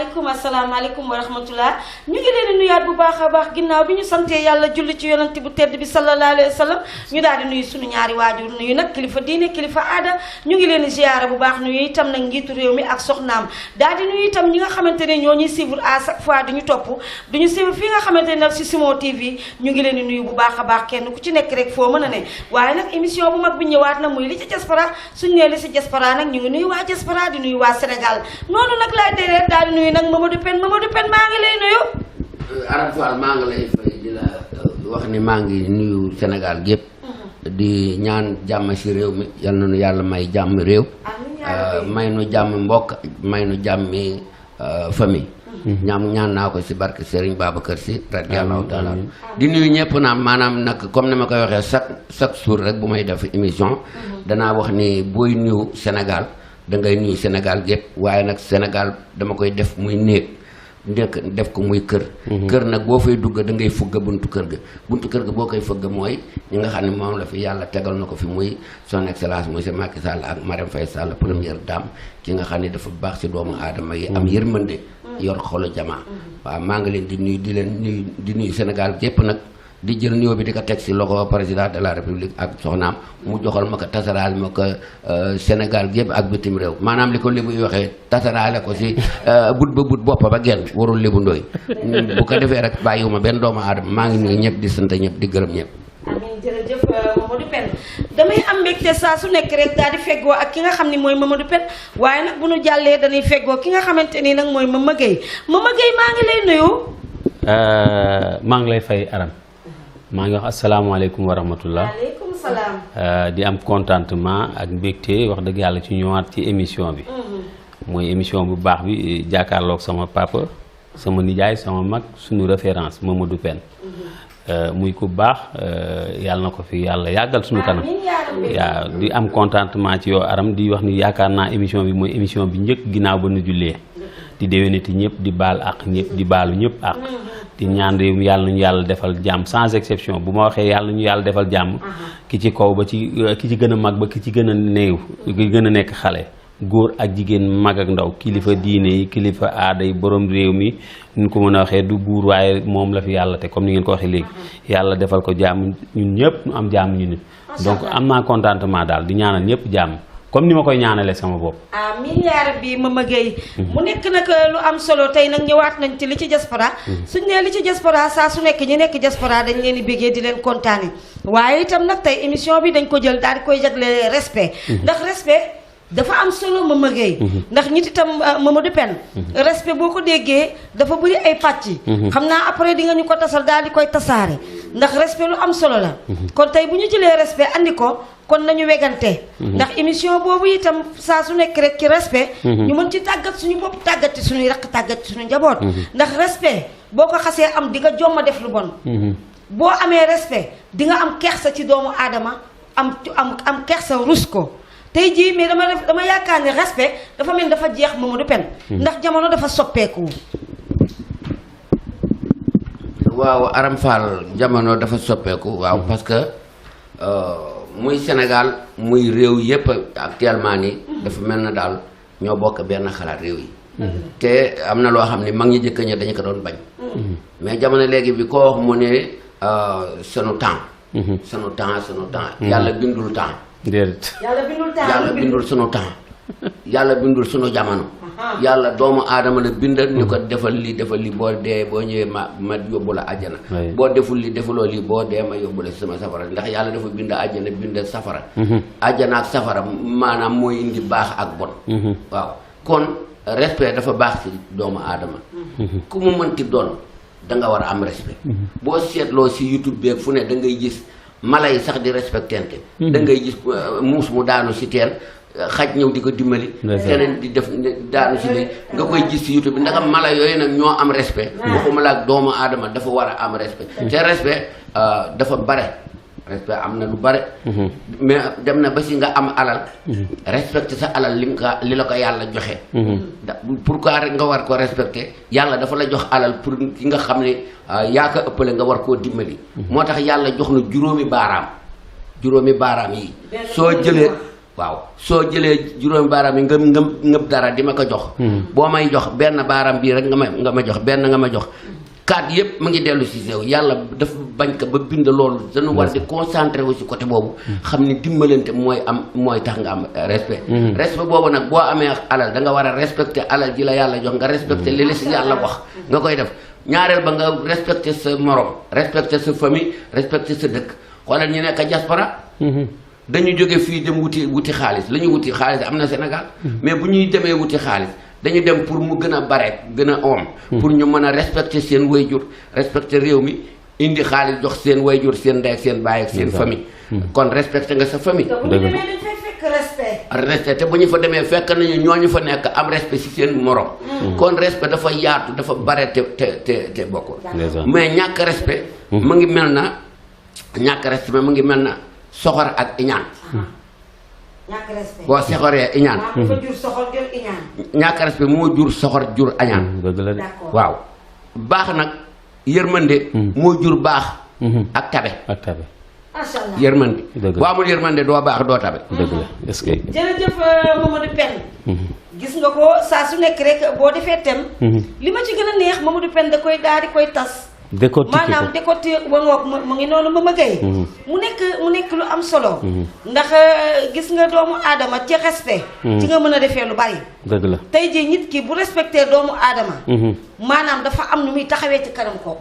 asalaamaaleykum wa rahmatullah ñu ngi leen di nuyaat bu baax a baax ginnaaw bi ñu santee yàlla julli ci yonent bu tedd bi sallallahu alayhi wa sallam ñu daal di nuyu suñu ñaari waajur nuyu nag kilifa diine kilifa aada ñu ngi leen di ziyaara bu baax nuyu itam nag njiitu réew mi ak soxnaam daal di nuyu itam ñi nga xamante ne ñoo ñuy suivre à chaque fois duñu topp duñu suivre fii nga xamante ne nag si Simon TV ñu ngi leen di nuyu bu baax a baax kenn ku ci nekk rek foo mën a ne waaye nag émission bu mag bi ñëwaat na muy li ci diaspora suñu nee li si diaspora nag ñu ngi nuyu waa diaspora di nuyu waa Sénégal noonu nag laay déreet daal di nuyu nag Mamadou Pène maa ngi lay nuyu. Aram Fall maa ngi lay fay di la wax ni maa ngi nuyu Sénégal gépp di ñaan jàmm si réew mi yal na nu yàlla may jàmm réew. may nu jàmm mbokk may nu jàmmi famille. ñaan naa ko si barke Serigne Babacar Sy radiyallahu taala di nuyu ñëpp naa maanaam nag comme ni ma koy waxee chaque jour rek bu may def émission danaa wax ni booy nuyu Sénégal da ngay nuyu Sénégal gépp waaye nag Sénégal dama koy def muy néeg def ko muy kër kër nag boo fay dugg da ngay fugga buntu kër ga boo koy fëgg mooy ñi nga xam ne moom la fi yàlla tegal na ko fi muy son excellence monsieur Macky Sall ak Marème Faye Sall première dame ki nga xam ne dafa baax si doomu aadama yi am yërmande yor xolu jamaa waaw maa ngi leen di nuyu di nuyu Sénégal gépp nag di jël nuyoo bi di ko teg si loxo président de la république ak soxnaam mu joxal ma ko tasaraal ma ko Sénégal gépp ak bitim réew maanaam li ko lébu yi waxee tasaraale ko si but ba but boppa ba genn warul lébu ndooy bu ko defee rek bàyyiwuma benn doomu aadama maa ngi nuyu ñëpp di sant ñëpp di gërëm ñëpp. amiin jërëjëf Mamadou Pène damay am mbégte saa su nekk rek daal di feggoo ak ki nga xam ni mooy Mamadou Pène waaye nag bu nu jàllee dañuy feggoo ki nga xamante ni nag mooy Mama Gueye maa ngi lay nuyu. maa ngi lay fay Aram. maa ngi wax asalaamaaleykum wa rahmatullah. waaleykum salaam. di am contentement ak mbégte wax dëgg yàlla ci ñëwaat ci émission bi. mooy émission bu baax bi jàkkaarloog sama papa sama nijaay sama mag suñu référence Mamadou Pène. muy ku baax yàlla na ko fi yàlla yàggal suñu kanam. yaa di am contentement ci yow Aram di wax ni yaakaar naa émission bi mooy émission bi njëkk ginnaaw ba nu jullee. di déwénati ñëpp di baal ak ñëpp di baalu ñëpp ak. di ñaan réew mi yàlla nañu yàlla defal jàmm sans exception bu ma waxee yàlla nañu yàlla defal jàmm ki ci kaw ba ci ki ci gën a mag ba ki ci gën a néew ki gën a nekk xale góor ak jigéen mag ak ndaw kilifa diine yi kilifa aada yi borom réew mi ñu ko mën a waxee du buur waaye moom la fi yàlla te comme ni ngeen ko waxee léegi yàlla defal ko jàmm ñun ñëpp ñu am jàmm ñu nit donc am naa contentement daal di ñaanal ñëpp jàmm comme ni ma koy ñaanalee sama bopp. amiin yaa rabbi Mama Gueye mu nekk nag lu am solo tey nag ñëwaat nañ ci li ci diaspora suñ nee li ci diaspora saa su nekk ñi nekk diaspora dañ leen di béggee di leen kontaane waaye itam nag tey émission bi dañ ko jël daal di koy jagle respect ndax respect dafa am solo Mama Gueye ndax ñit itam Mamadou Pène respect boo ko déggee dafa bëri ay pàcc xam naa après di nga ñu ko tasal daal di koy tasaare ndax respect lu am solo la kon tey bu ñu jëlee respect andi ko kon nañu wegante ndax émission boobu itam saa su nekk rek ci respect ñu mën ci tàggat suñu bopp tàggat ci suñuy rakk tàggat ci suñu njaboot ndax respect boo ko xasee am di nga jomma def lu bon boo amee respect di nga am kersa ci doomu aadama am kersa rus ko tey jii mais dama yaakaar ne respect dafa mel dafa jeex Mamadou Pène ndax jamono dafa soppeeku. waaw Aram Fall jamono dafa soppeeku waaw parce que muy Sénégal muy réew yépp actuellement nii dafa mel na daal ñoo bokk benn xalaat réew yi te am na loo xam ne mag ñi jëkk ña dañu ko doon bañ mais jamono léegi bi koo wax mu ne sunu temps yàlla bindul temps déedéet yàlla bindul sunu temps yàlla bindul sunu jamono yàlla doomu aadama la bindal ñu ko defal li boo dee boo ñëwee ma yóbbu la àjjana boo deful li defuloo lii boo dee ma yóbbu la sama safara ndax yàlla dafa bind àjjana bind safara àjjana ak safara maanaam mooy indi baax ak bon waaw kon respect dafa baax ci doomu aadama ku mu mënti doon da nga war a am respect boo seetloo si YouTube beeg fu ne da ngay gis mala yi sax di respectante da ngay gis muus mu daanu si teen xaj ñëw di ko dimbali keneen di def daanu si li nga koy gis si YouTube bi ndax mala yooyu nag ñoo am respect waxuma la ak doomu aadama dafa war a am respect te respect dafa bare respect am na lu bare mais dem na ba si nga am alal respecté sa alal li la ko yàlla joxe pourquoi rek nga war ko respecté yàlla dafa la jox alal pour ki nga xam ne yaa ko ëppale nga war koo dimbali moo tax yàlla jox na juróomi baaraam yi soo jëlee waaw soo jëlee juróomi baaraam yi ngëb dara di ma ko jox boo may jox benn baaraam bii rek nga ma jox benn nga ma jox kaat yëpp mu ngi dellu si sew yàlla dafa bañ ko ba bind loolu dañu war di concentré wu si côté boobu xam ni dimbalante mooy tax nga am respect respect boobu nag boo amee alal da nga war a respecté alal ji la yàlla jox nga respecté li la si yàlla wax nga koy def ñaareel ba nga respecté sa morom respecté sa famille respecté sa dëkk xoolal ñu nekk diaspora dañu jóge fii dem wuti xaalis la ñu wuti xaalis am na Sénégal mais bu ñuy demee wuti xaalis dañu dem pour mu gën a bare gën a om pour ñu mën a respecter seen wayjur respecter réew mi indi xaalis jox seen wayjur seen ndey ak seen baay ak seen famille kon respecté nga sa famille respect te bu ñu fa demee fekk nañu ñooñu fa nekk am respect si seen morom kon respect dafa yaatu dafa bare te bokkul mais ñàkk respect mu ngi mel na mu ngi mel na soxor ak iñaan boo soxoree iñaan ñàkk respect moo jur soxor jur añaan waaw baax nag yërmande moo jur baax ak tabe yërmande boo amul yërmande doo baax doo tabe dëgg la est-ce que jërëjëf Mamadou Pène gis nga ko saa su nekk rek boo defee tem li ma ci gën a neex Mamadou Pène da koy daal di koy tas maanaam décortiquer wangoog mu ngi noonu ma gay mu nekk lu am solo ndax gis nga doomu aadama ci respect ci nga mën a defee lu bari dëgg la tey jii nit ki bu respecté doomu aadama maanaam dafa am nu muy taxawee ci kanam ko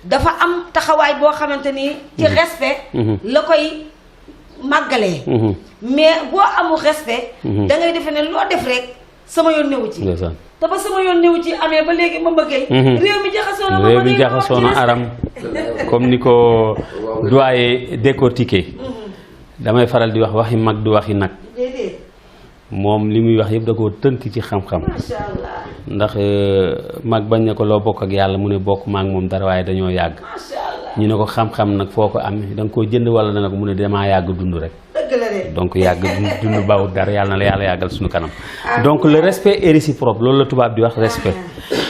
dafa am taxawaay boo xamante ni ci respect la koy màggalee mais boo amul respect da ngay defe ne loo def rek sama yoon newu ci te ba sama yoon newu ci amee ba léegi ma bëggee réew mi jaxasoo na aram comme ni ko doyen décortiquer damay faral di wax waxi mag du waxi nag moom li muy wax yëpp da koo tënk ci xam-xam ndax mag bañ ne ko loo bokk ak yàlla mu ne bokk maag moom dara waaye dañoo yàgg ñu ne ko xam-xam nag foo ko amee da nga koo jënd wala dana ko mu ne damaa yàgg dund rek donc yàgg dund bawut dara yàlla na la yàlla yàggal suñu kanam donc le respect est réciproque loolu la tubaab di wax respect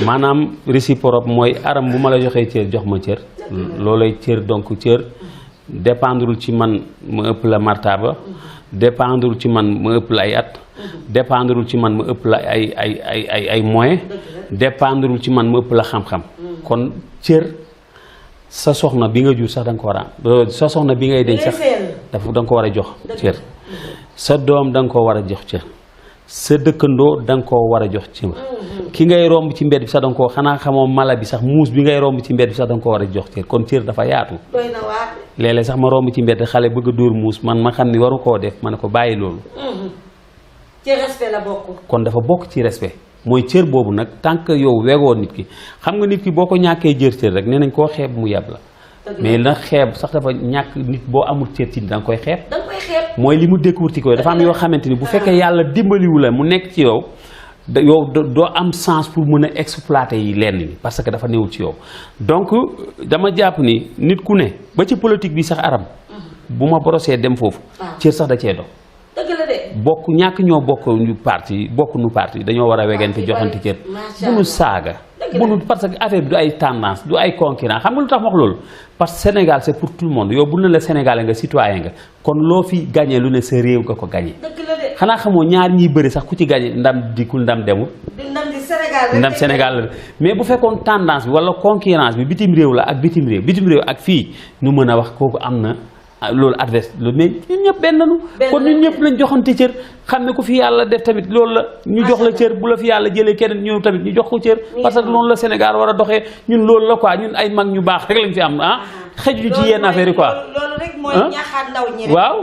maanaam réciproque mooy aram bu ma la joxee cër jox ma cër loolay cër donc cër dépendrul ci man ma ëpp la martaba dépendrul ci man ma ëpp la ay at dépendrul ci man ma ëpp la ay moyens dépendrul ci man ma ëpp la xam-xam kon cër sa soxna bi nga jur sax da nga ko war a sa soxna bi ngay denc sax dafa da nga ko war a jox cër sa doom da nga ko war a jox cër sa dëkkandoo da nga koo war a jox cër ki ngay romb ci mbedd bi sax da nga koo xanaa xamoo mala bi sax muus bi ngay romb ci mbedd bi sax da nga ko war a jox cër kon cër dafa yaatu léeg-léeg sax ma romb ci mbedd xale bëgg a dóor muus man ma xam ni waru koo def ma ne ko bàyyi loolu ci respect la bokk kon dafa bokk ci respect mooy cër boobu nag tant que yow wegoo nit ki xam nga nit ki boo ko ñàkkee jër cër rek nee nañ koo xeeb mu yeb la mais nag xeeb sax dafa ñàkk nit boo amul cër ci da nga koy xeeb mooy li mu découvrir ko dafa am yoo xamante ni bu fekkee yàlla dimbaliwu la mu nekk ci yow yow doo am sens pour mën a exploiter yi lenn yi parce que dafa newul ci yow donc dama jàpp ni nit ku ne ba ci politique bi sax aram bu ma borosee dem foofu cër sax da cee dox bokk ñàkk ñoo bokk nu parti dañoo war a wegante joxante cër bu nu saaga bu nu parce que affaire bi du ay tendance du ay concurrent xam nga lu tax wax loolu parce que Sénégal c'est pour tout le monde yow bu ne la Sénégalais nga citoyen nga kon loo fi gagné lu ne sa réew nga ko gagné xanaa xamoo ñaar ñiy bëri sax ku ci gagné ndam dikkul ndam demul ndam Sénégal la mais bu fekkoon tendance bi wala concurrence bi bitim réew la ak bitim réew ak fii nu mën a wax kooku am na loolu adverse loolu mais ñun ñëpp benn lañu kon ñun ñëpp lañ joxante cër xam ne ku fi yàlla def tamit loolu la ñu jox la cër bu la fi yàlla jëlee keneen ñëw tamit ñu jox ko cër parce que loolu la Sénégal war a doxee ñun loolu la quoi ñun ay mag ñu baax rek lañ fi am xëjuñu ci yenn affaire yi quoi loolu rek mooy ñaaxaat ndaw ñi rek waaw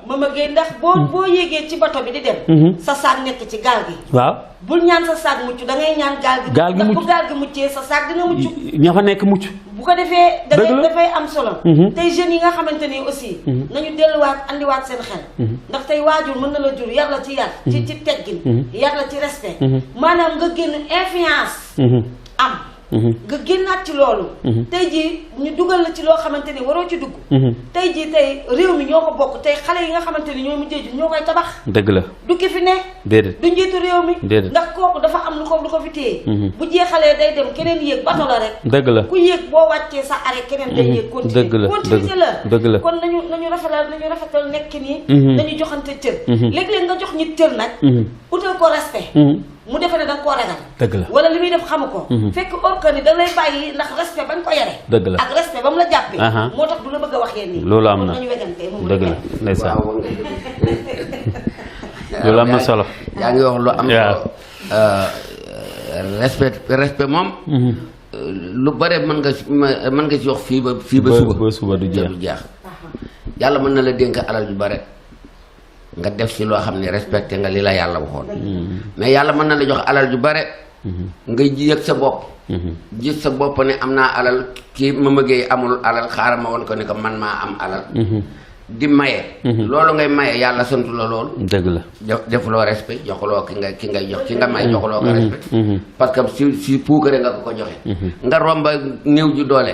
Mama Gueye ndax boo yéegee ci bato bi di dem sa saag nekk ci gaal gi waaw bul ñaan sa saag mucc da ngay ñaan gaal gi mucc bu gaal gi muccee sa saag dina mucc ña fa nekk mucc bu ko defee dafay am solo tey jeunes yi nga xamante ni aussi nañu delluwaat andiwaat seen xel ndax tey waajur mën na la jur yar la ci yar ci teggin yar la ci respect maanaam nga génn influence am nga génnaat ci loolu tey jii ñu dugal la ci loo xamante ni waroo ci dugg tey jii tey réew mi ñoo ko bokk tey xale yi nga xamante ni ñooy mujjee ji ñoo koy tabax dëgg la du ki fi ne déedéet du njiitu réew mi déedéet ndax kooku dafa am lu ko fi téye bu jeexalee day dem keneen yéeg bato la rek dëgg la ku yéeg boo wàccee sa arrêt keneen day yéeg dëgg la continuer la dëgg la kon nañu rafetal nekk nii nañu joxante cër léeg-léeg nga jox nit cër nag utal ko respect mu defe ne da nga koo ragal dëgg la wala li muy def xamu ko fekk orka ni da lay bàyyi ndax respect bañ ko yare dëgg la ak respect ba mu la jàppee moo tax du la bëgg a waxee nii loolu am na nañu wegante dëgg la ndeysaan loolu am na solo yaa ngi wax lu am solo respect moom lu bare mën nga si wax fii ba suba du jeex yàlla mën na la dénk alal ju bare nga def si loo xam ne respecté nga li la yàlla waxoon mais yàlla mën na la jox alal ju bare nga yëg sa bopp gis sa bopp ne am naa alal kii ma mëggee amul alal xaaral ma woon ko ne ko man maa am alal di maye loolu ngay maye yàlla santu la loolu dëgg la defuloo respect joxuloo ki ngay jox ki nga may joxuloo ko respect parce que si puukare nga ko joxe nga romba néew ju doole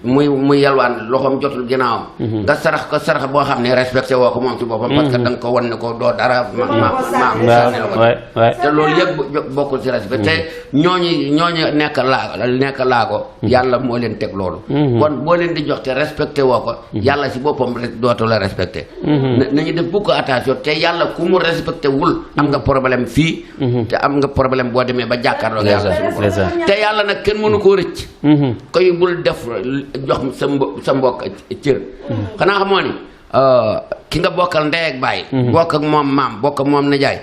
muy yalwaan loxoom jotul ginnaawam nga sarax ko sarax boo xam ne respecté woo ko moom ci boppam parce que da nga ko wan ne ko doo dara ma sànni la ko te loolu yëpp bokkul si respect te ñooñu nekk laa ko yàlla moo leen teg loolu kon boo leen di jox te respecté woo ko yàlla si boppam rek dootu la respecté nañu def beaucoup attention te yàlla ku mu respecté wul am nga problème fii te am nga problème boo demee ba jàkkaarloo ak yàlla suñu borom te yàlla nag kenn mënu koo rëcc koy bul def jox sa mbokk cër xanaa xamoo ni ki nga bokkal ndey ak baay bokk ak moom maam bokk ak moom nijaay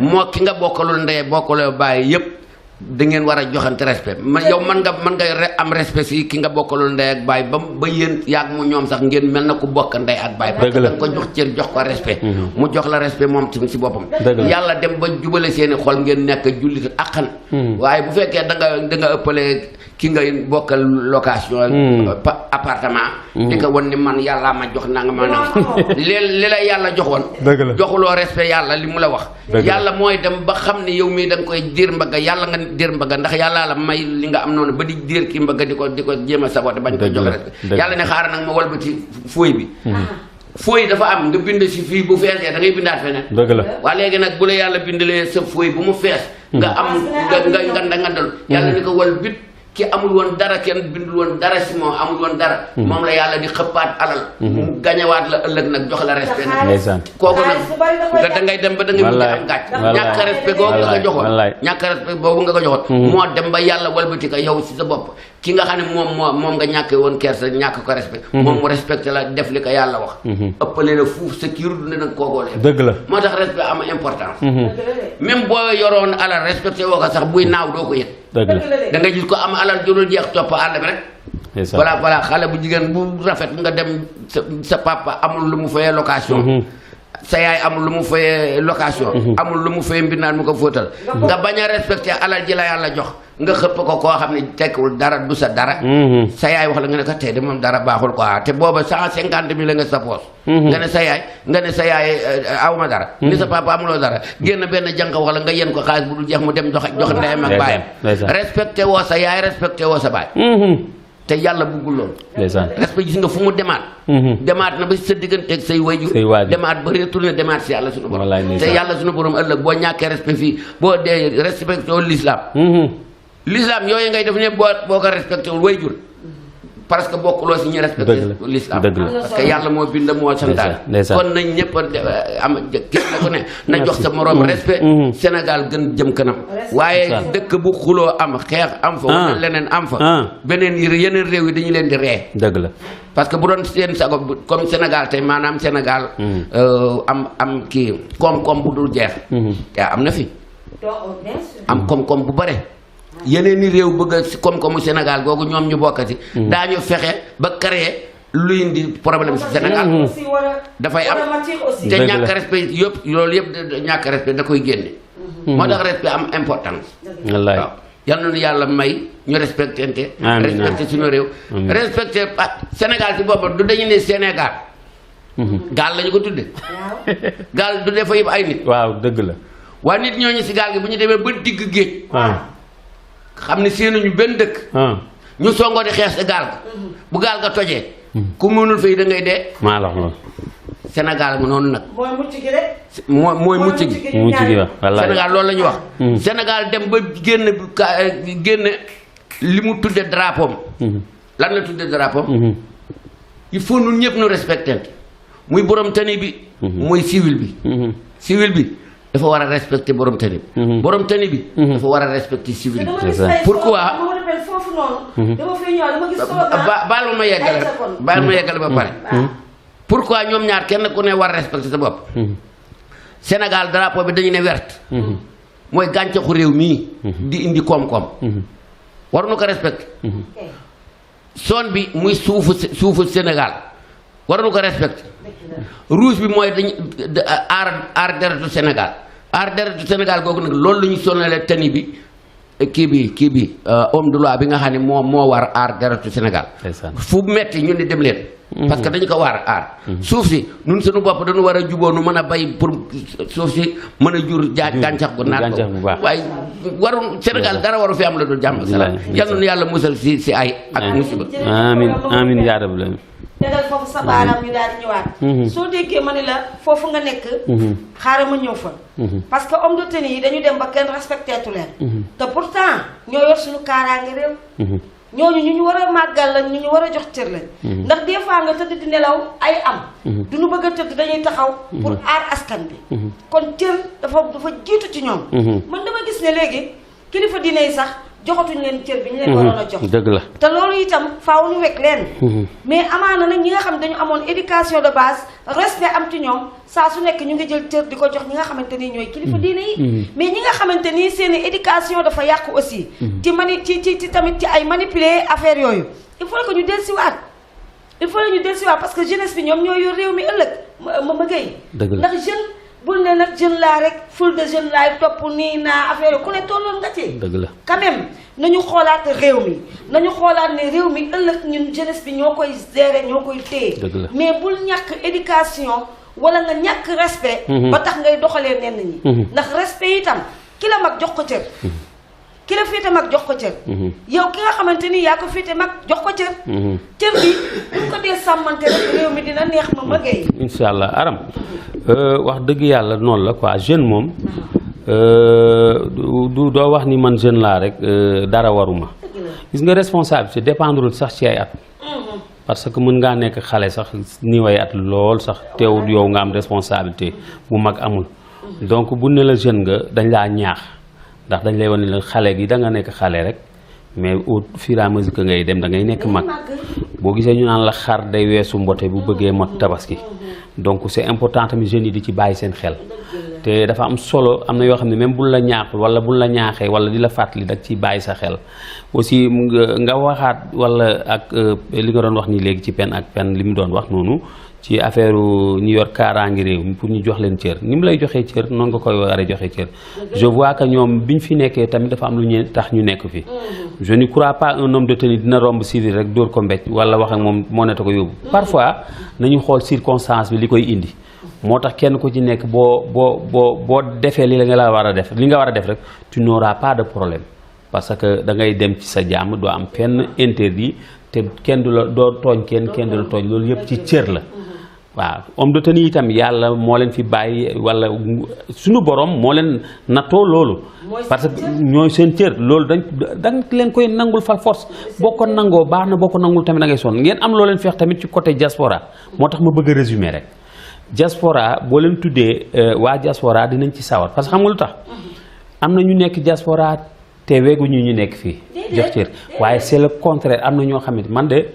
moo ki nga bokkalul ndey bokkaloo baay yépp da ngeen war a joxante respect yow mën nga am respect si ki nga bokkalul ndey ak baay ba yéen yaag mu ñoom sax ngeen mel na ku bokk ndey ak baay parce que da nga ko jox cër jox ko respect mu jox la respect moom si boppam yàlla dem ba jubale seeni xol ngeen nekk jullit akkan waaye bu fekkee da nga ëppale ki nga bokkal location appartement di ko wan ni man yàllaa ma jox nanga ma nang li la yàlla joxoon joxuloo respect yàlla li mu la wax yàlla mooy dem ba xam ne yow mii da nga koy diir mbagga yàlla nga diir mbagga ndax yàllaa la may li nga am noonu ba di diir ki mbagga di ko jéem a saboté bañ ko jox respect yàlla ne xaaral nag ma walbati fooy bi fooy dafa am nga bind si fii bu feesee da ngay bindaat feneen dëgg la waa léegi nag bu la yàlla bindalee sa fooy bu mu fees nga am nga ngandal yàlla ni ko wal bit ki amul woon dara kenn bindul woon dara si moom amul woon dara moom la yàlla di xëppaat alal mu gañewaat la ëllëg nag jox la respect nag kooku nag da ngay dem ba da ngay mujj am gàcc ñàkk respect boobu nga ko joxoon ñàkk respect boobu nga ko joxoon moo dem ba yàlla walbati ko yow si sa bopp ki nga xam ne moom nga ñàkkee woon kersa ñàkk ko respect moom mu respecté la def li ko yàlla wax ëppale la fuuf sa kiiru dund nag kookoo la dëgg la moo tax respect am importance même boo yoroon alal respecté woo ko sax buy naaw doo ko yëg da nga gis ko am alal jurul jeex topp àll bi rek voilà xale bu jigéen bu rafet nga dem sa papa amul lu mu fayee location sa yaay amul lu mu fayee location amul lu mu fayee mbindaan mu ko fóotal nga bañ a respecté alal ji la yàlla jox nga xëpp ko koo xam ne tekkiwul dara du sa dara sa yaay wax la nga ne ko tey de moom dara baaxul quoi te booba 150 000 la nga sa poos nga ne sa yaay awma dara ni sa papa amuloo dara génn benn jànq wax la nga yen ko xaalis bu dul jeex mu dem jox ndeyam ak baayam respecté woo sa yaay respecté woo sa baay te yàlla buggul loolu respect gis nga fu mu demaat na ba sa digganteeg say wayjur demaat ba retourné demaat si yàlla suñu borom te yàlla suñu borom ëllëg boo ñàkkee respect fii boo dee respecté wul l'islam yooyu ngay def ne boo ko respecté wul wayjur parce que bokkuloo si ñu respecté l'islam parce que yàlla moo bind moo santaane kon nañ ñëpp am gis na ko ne na jox sa moroom respect Sénégal gën jëm kanam waaye dëkk bu xuloo am xeex am fa wala leneen am fa yeneen réew yi dañu leen di ree dëgg la parce que bu doon seen sago comme Sénégal tey maanaam Sénégal am kii koom-koom bu dul jeex te am na fi am koom-koom bu bare yeneen i réew bëgg a koom-koomu Sénégal googu ñoom ñu bokkati daañu fexe ba créer luy indi problème si Sénégal dafay am te ñàkk respect yëpp loolu yëpp ñàkk respect da koy génne moo tax respect am importance waaw yal na nu yàlla may ñu respectante respecté suñu réew respecté Sénégal ci boppam du dañu ne Sénégal gaal lañu ko tudde gaal du defa yëpp ay nit waaw dëgg la waaye nit ñooñu si gaal gi bu ñu demee ba digg géej xam ne séenuñu benn dëkk ñu songoo di xeex sa gaal ga bu gaal ga tojee ku mënul fay da ngay dee maa la wax loolu Sénégal mu noonu nag mooy mucc gi rek mooy mucc gi wax wallaay Sénégal loolu la ñu wax Sénégal dem ba génn li mu tudde drapeau lan la tudde drapeau il faut ñun ñëpp ñu respecter muy borom tani bi muy civil bi civil bi dafa war a respecter borom tani bi borom tani bi dafa war a respecter civil bi pourquoi foofu noonu dama fay ñëw dama gis baal ma yeggale ba pare pourquoi ñoom ñaar kenn ku ne war a respecter sa bopp Sénégal drapeau bi dañu ne verte mooy gàncaxu réew mii di indi koom-koom waruñu ko respecter zone bi muy suufu Sénégal waruñu ko respecter rouge bi mooy dañ aar deretu Sénégal aar deretu Sénégal googu nag loolu la ñu sonale tani bi kii bi homme de loi bi nga xam ne moo war aar deretu Sénégal fu metti ñun ni dem leen parce que dañu ko war a aar suuf si ñun suñu bopp dañu war a juboo nu mën a bay pour suuf si mën a jur gàncax gu naat ko waaye waru Sénégal dara waru fi am la dul jàmm salaam yal na yàlla musal si ay ak musiba amiin yaa rabbi tegal foofu sa baaraam ñu daal di ñëwaat soo déggee ma ne la foofu nga nekk xaaral ma ñëw fa parce que homme de tenue yi dañu dem ba kenn respecté tu leen te pourtant ñoo yor suñu kaaraange réew ñooñu ñu war a màggal lañ ñu war a jox cër lañ ndax des fois nga tëdd di nelaw ay am duñu bëgg a tëdd dañuy taxaw pour aar askan bi kon cër dafa jiitu ci ñoom man dama gis ne léegi kilifa diine yi sax joxatuñ leen cër bi ñu leen waroon a jox dëgg la te loolu itam faaw ñu wekk leen mais amaana nag ñi nga xam dañu amoon éducation de base respect am ci ñoom saa su nekk ñu ngi jël cër di ko jox ñi nga xamante ni ñooy kilifa diine yi mais ñi nga xamante ni seen éducation dafa yàqu aussi ci tamit ci ay manipuler affaire yooyu il faut que ñu dellusiwaat parce que jeunesse bi ñoom ñoo yor réew mi ëllëg ma gëy ndax jeune bul ne nag jeune laa rek ful de jeune laay topp nii naa affaire ku ne tolloon nga ci dëgg la quand même nañu xoolaat réew mi nañu xoolaat ne réew mi ëllëg ñun jeunesse bi ñoo koy gérer ñoo koy téye mais bul ñàkk éducation wala nga ñàkk respect ba tax ngay doxalee ñenn ñi ndax respect itam ki la mag jox ko cër ki la féete mag jox ko cër yow ki nga xamante ni yaa ko féete mag jox ko cër cër bi buñ ko dee sàmmante rek réew mi dina neex ma magee insha allah aram wax dëgg yàlla noonu la quoi jeune moom doo wax ni man jeune laa rek dara waruma gis nga responsabilité dépendre sax ci ay at parce que mën ngaa nekk xale sax ni way at lool sax teewul yow nga am responsabilité bu mag amul donc bu ne la jeune nga dañ laa ñaax ndax dañ lay wane ne la xale gi da nga nekk xale rek mais au fur et à mesure que ngay dem da ngay nekk mag boo gisee ñu naan la xar day weesu mbote bu bëggee mot tabaski donc c'est important tamit jeunes yi di ci bàyyi seen xel te dafa am solo am na yoo xam ne même bul la ñaaxul wala bul la ñaaxee wala di la fàttali da ciy bàyyi sa xel aussi nga waxaat wala ak li nga doon wax nii léegi ci pen ak pen li mu doon wax noonu ci affaire ñu yor kaaraangi réew mi pour ñu jox leen cër ni mu lay joxee cër noonu nga koy war a joxee cër je vois que ñoom biñ fi nekkee tamit dafa am lu ñu tax ñu nekk fi je ne crois pas un homme de tenue dina romb civil rek dóor ko mbéj wala wax ak moom moo neta ko yóbbu parfois nañu xool circonstance bi li koy indi moo tax kenn ku ci nekk boo defee li nga la war a def li nga war a def rek tu n'auras pas de problème parce que da ngay dem ci sa jàmm doo am fenn interdit te kenn du la doo tooñ kenn du la tooñ loolu yëpp ci cër la waaw homme de tenue itam yàlla moo leen fi bàyyi wala suñu borom moo leen nattoo loolu parce que ñooy seen cër loolu dañ leen koy nangul fal force boo ko nangoo baax na boo ko nangul tamit da ngay sonn ngeen am loo leen feex tamit ci côté diaspora moo tax ma bëgg a résumer rek diaspora boo leen tuddee waa diaspora dinañ ci sawar parce que xam nga lu tax am na ñu nekk diaspora te weeguñu ñu nekk fii jox cër waaye c'est le contraire am na ñoo xamante man de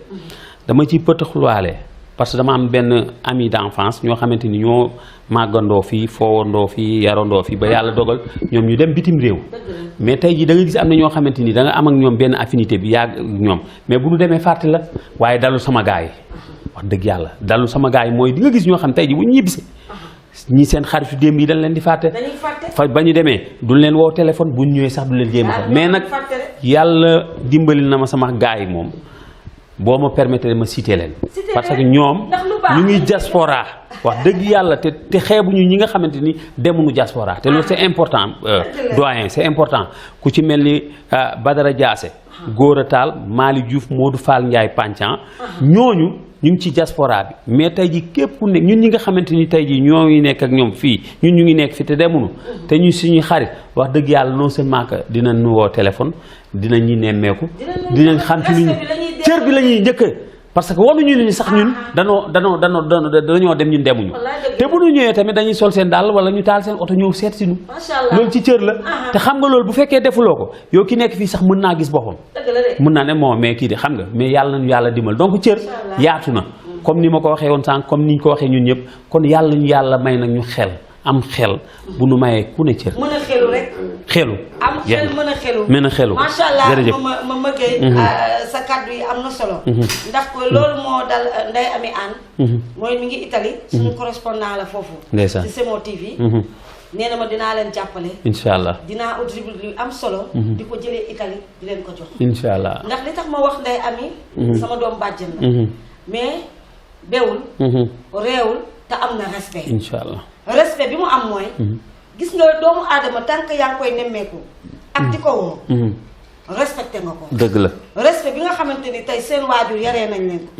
dama ciy pëtaxluwaale parce que dama am benn ami d'enfance ñoo xamante ni ñoo màggandoo fii foowandoo fii yarandoo fii ba yàlla dogal ñoom ñu dem bitim réew mais tey jii da nga gis am na ñoo xamante ni da nga am ak ñoom benn affinité bi yàgg ñoom mais bu ñu demee fàtte la waaye dalu sama gars yi wax dëgg yàlla dalu sama gars yi mooy di nga gis ñoo xam tey jii bu ñu ñibbisi ñi seen xaritu démb yi dañ leen di fàtte fa ba ñu demee duñ leen woo téléphone bu ñu ñëwee sax du leen jéem a mais nag yàlla dimbali na ma sama gars yi moom boo ma permettre ma citer leen parce que ñoom ñu ngi diaspora wax dëgg yàlla te xeebuñu ñi nga xamante ni demuñu diaspora te loolu c'est important doyen c'est important ku ci mel ni Badara Diassé Gora Tall Mali Diouf Modou Fall Ndiaye Panchan ñooñu ñu ngi ci diaspora bi mais tey ji képp ku nekk ñun ñi nga xamante ni tey ji ñoo ngi nekk ak ñoom fii ñun ñu ngi nekk fi te demuñu te ñu suñuy xarit wax dëgg yàlla non seulement que dinañ nu woo téléphone dinañ ñi nemmeeku dinañ xam ci lu ñu cër bi la ñuy njëkk parce que wanuñu ni sax ñun dañoo dem ñun demuñu te bu ñu ñëwee tamit dañuy sol seen dàll wala ñu taal seen oto ñëw seet si ñu loolu ci cër la te xam nga loolu bu fekkee defuloo ko yow ki nekk fii sax mën naa gis boppam mën naa ne moo mais kii di xam nga mais yàlla nañu yàlla dimbal donc cër yaatu na comme ni ma ko waxee woon sànq comme ni ñu ko waxee ñun ñëpp kon yàlla ñu yàlla may nag ñu xel am xel bu nu mayee ku ne cër mën a xelu rek xelu am xel mën a xelu macha allah ma mëggee sa kaddu yi am na solo ndax ko loolu moo dal Ndeye Amy Anne mooy mi ngi Italie suñu correspondant la foofu ci Semo TV nee na ma dinaa leen jàppale incha allah dinaa ut rubrique yu am solo di ko jëlee Italie di leen ko jox incha allah ndax li tax ma wax Ndeye Amy sama doom bàjjen la mais bewul réewul te am na respect incha allah respect bi mu am mooy gis nga doomu aadama tànk yaa ngi koy nemmeeku ak di ko woo respecté nga ko dëgg la respect bi nga xamante ni tey seen waajur yaree nañ leen ko